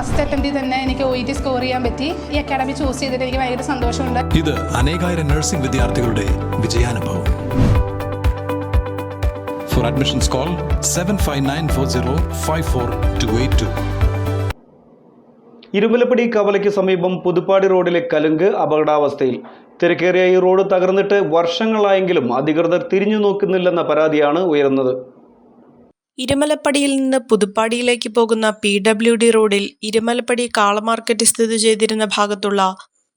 First അറ്റംപ്റ്റിൽ തന്നെ എനിക്ക് OET score ചെയ്യാൻ പറ്റി. ഈ അക്കാഡമി ചൂസ് ചെയ്തിട്ട് എനിക്ക് ഭയങ്കര സന്തോഷമുണ്ട്. ഇത് അനേകായിരം നഴ്സിംഗ് വിദ്യാർത്ഥികളുടെ വിജയാനുഭവം. For admissions call 7594054282. ഇരുമലപ്പടി കവലയ്ക്ക് സമീപം പുതുപ്പാടി റോഡിലെ കലുങ്ക് അപകടാവസ്ഥയിൽ. തിരക്കേറിയ ഈ റോഡ് തകർന്നിട്ട് വർഷങ്ങളായെങ്കിലും അധികൃതർ തിരിഞ്ഞു നോക്കുന്നില്ലെന്ന പരാതിയാണ് ഉയർന്നത്. ഇരുമലപ്പടിയിൽ നിന്ന് പുതുപ്പാടിയിലേക്ക് പോകുന്ന PWD റോഡിൽ ഇരുമലപ്പടി കാളമാർക്കറ്റ് സ്ഥിതി ചെയ്തിരുന്ന ഭാഗത്തുള്ള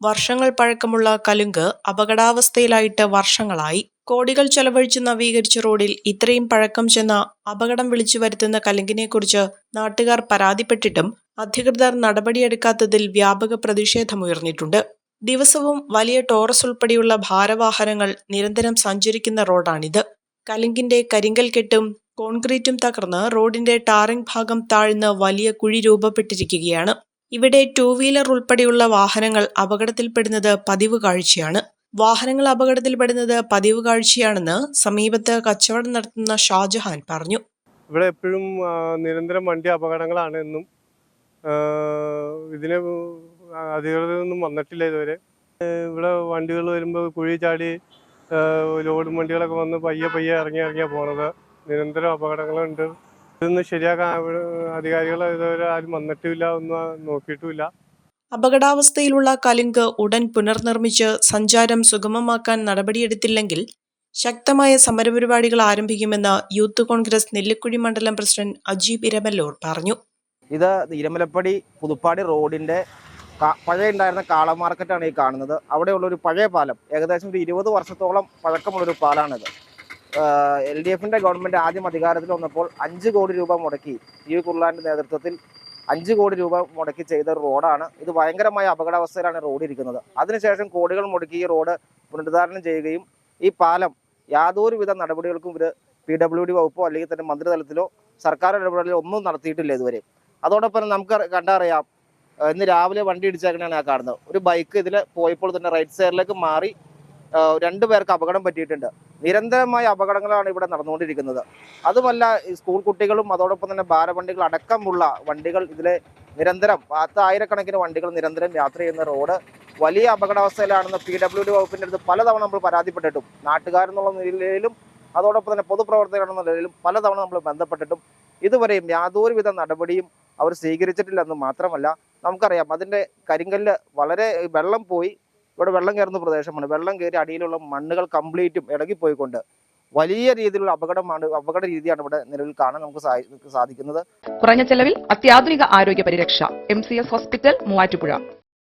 വർഷങ്ങൾ പഴക്കമുള്ള കലുങ്ക് അപകടാവസ്ഥയിലായിട്ട് വർഷങ്ങളായി. കോടികൾ ചെലവഴിച്ച് നവീകരിച്ച റോഡിൽ ഇത്രയും പഴക്കം ചെന്ന അപകടം വിളിച്ചു വരുത്തുന്ന കലുങ്കിനെക്കുറിച്ച് നാട്ടുകാർ പരാതിപ്പെട്ടിട്ടും അധികൃതർ നടപടിയെടുക്കാത്തതിൽ വ്യാപക പ്രതിഷേധമുയർന്നിട്ടുണ്ട്. ദിവസവും വലിയ ടോറസ് ഉൾപ്പെടെയുള്ള ഭാരവാഹനങ്ങൾ നിരന്തരം സഞ്ചരിക്കുന്ന റോഡാണിത്. കലുങ്കിന്റെ കരിങ്കൽ കെട്ടും കോൺക്രീറ്റും തകർന്ന് റോഡിന്റെ ടാറിംഗ് ഭാഗം താഴ്ന്ന് വലിയ കുഴി രൂപപ്പെട്ടിരിക്കുകയാണ്. ഇവിടെ 2 വീലർ ഉൾപ്പെടെയുള്ള വാഹനങ്ങൾ അപകടത്തിൽപ്പെടുന്നത് പതിവ് കാഴ്ചയാണ്. പതിവുകാഴ്ചയാണെന്ന് സമീപത്ത് കച്ചവടം നടത്തുന്ന ഷാജഹാൻ പറഞ്ഞു. ഇവിടെ എപ്പോഴും നിരന്തരം വണ്ടി അപകടങ്ങളാണ് എന്നും ഇതിന് അധികൃതരൊന്നും വന്നിട്ടില്ല ഇതുവരെ. ഇവിടെ വണ്ടികൾ വരുമ്പോൾ കുഴി ചാടി ലോഡ് വണ്ടികളൊക്കെ വന്ന് പയ്യെ ഇറങ്ങിയാ പോണത്. നിരന്തരം അപകടങ്ങളുണ്ട്. ഇതൊന്നും ശരിയാക്കാൻ അധികാരികൾ ഇതുവരെ ആരും വന്നിട്ടില്ല, ഒന്നും നോക്കിയിട്ടുമില്ല. അപകടാവസ്ഥയിലുള്ള കലുങ്ക് ഉടൻ പുനർനിർമ്മിച്ച് സഞ്ചാരം സുഗമമാക്കാൻ നടപടിയെടുത്തില്ലെങ്കിൽ ശക്തമായ സമരപരിപാടികൾ ആരംഭിക്കുമെന്ന് യൂത്ത് കോൺഗ്രസ് നെല്ലിക്കുഴി മണ്ഡലം പ്രസിഡന്റ് അജീബ് ഇരമല്ലൂർ പറഞ്ഞു. ഇത് ഇരുമലപ്പടി പുതുപ്പാടി റോഡിന്റെ പഴയ ഉണ്ടായിരുന്ന കാള മാർക്കറ്റാണ് ഈ കാണുന്നത്. അവിടെയുള്ള ഒരു പഴയ പാലം, ഏകദേശം ഒരു 20 വർഷത്തോളം പഴക്കമുള്ളൊരു പാലാണിത്. LDFിന്റെ ഗവൺമെന്റ് ആദ്യം അധികാരത്തിൽ വന്നപ്പോൾ 5 കോടി രൂപ മുടക്കി, ടി കുർലാന്റെ നേതൃത്വത്തിൽ 5 കോടി രൂപ മുടക്കി ചെയ്ത റോഡാണ് ഇത്. ഭയങ്കരമായ അപകടാവസ്ഥയിലാണ് റോഡ് ഇരിക്കുന്നത്. അതിനുശേഷം കോടികൾ മുടക്കി ഈ റോഡ് പുനരുദ്ധാരണം ചെയ്യുകയും ഈ പാലം യാതൊരുവിധ നടപടികൾക്കും ഇവർ PWD വകുപ്പോ അല്ലെങ്കിൽ തന്നെ മന്ത്രിതലത്തിലോ സർക്കാർ ഇടപെടലോ ഒന്നും നടത്തിയിട്ടില്ല ഇതുവരെ. അതോടൊപ്പം നമുക്ക് കണ്ടറിയാം, ഇന്ന് രാവിലെ വണ്ടി ഇടിച്ചേക്കണയാണ് ആ കാണുന്നത്. ഒരു ബൈക്ക് ഇതിൽ പോയപ്പോൾ തന്നെ റൈറ്റ് സൈഡിലേക്ക് മാറി 2 പേർക്ക് അപകടം പറ്റിയിട്ടുണ്ട്. നിരന്തരമായ അപകടങ്ങളാണ് ഇവിടെ നടന്നുകൊണ്ടിരിക്കുന്നത്. അതുമല്ല, സ്കൂൾ കുട്ടികളും അതോടൊപ്പം തന്നെ ഭാരവണ്ടികൾ അടക്കമുള്ള വണ്ടികൾ ഇതിലെ നിരന്തരം 10,000 വണ്ടികൾ നിരന്തരം യാത്ര ചെയ്യുന്ന റോഡ് വലിയ അപകടാവസ്ഥയിലാണെന്ന് PWD വകുപ്പിൻ്റെ അടുത്ത് പലതവണ നമ്മൾ പരാതിപ്പെട്ടിട്ടും നാട്ടുകാരെന്നുള്ള നിലയിലും അതോടൊപ്പം തന്നെ പൊതുപ്രവർത്തകരെന്ന നിലയിലും പലതവണ നമ്മൾ ബന്ധപ്പെട്ടിട്ടും ഇതുവരെയും യാതൊരുവിധ നടപടിയും അവർ സ്വീകരിച്ചിട്ടില്ലെന്ന് മാത്രമല്ല, നമുക്കറിയാം അതിൻ്റെ കരിങ്കല്ല് വളരെ വെള്ളം പോയി, ഇവിടെ വെള്ളം കയറുന്ന പ്രദേശമാണ്. വെള്ളം കയറി അടിയിലുള്ള മണ്ണുകൾ കംപ്ലീറ്റും ഇളകിപ്പോയിക്കൊണ്ട് വലിയ രീതിയിലുള്ള അപകട രീതിയാണ് ഇവിടെ നിലവിൽ കാണാൻ നമുക്ക് സാധിക്കുന്നത്. കുറഞ്ഞ ചെലവിൽ അത്യാധുനിക ആരോഗ്യ പരിരക്ഷ. MCS hospital, Muvattupuzha.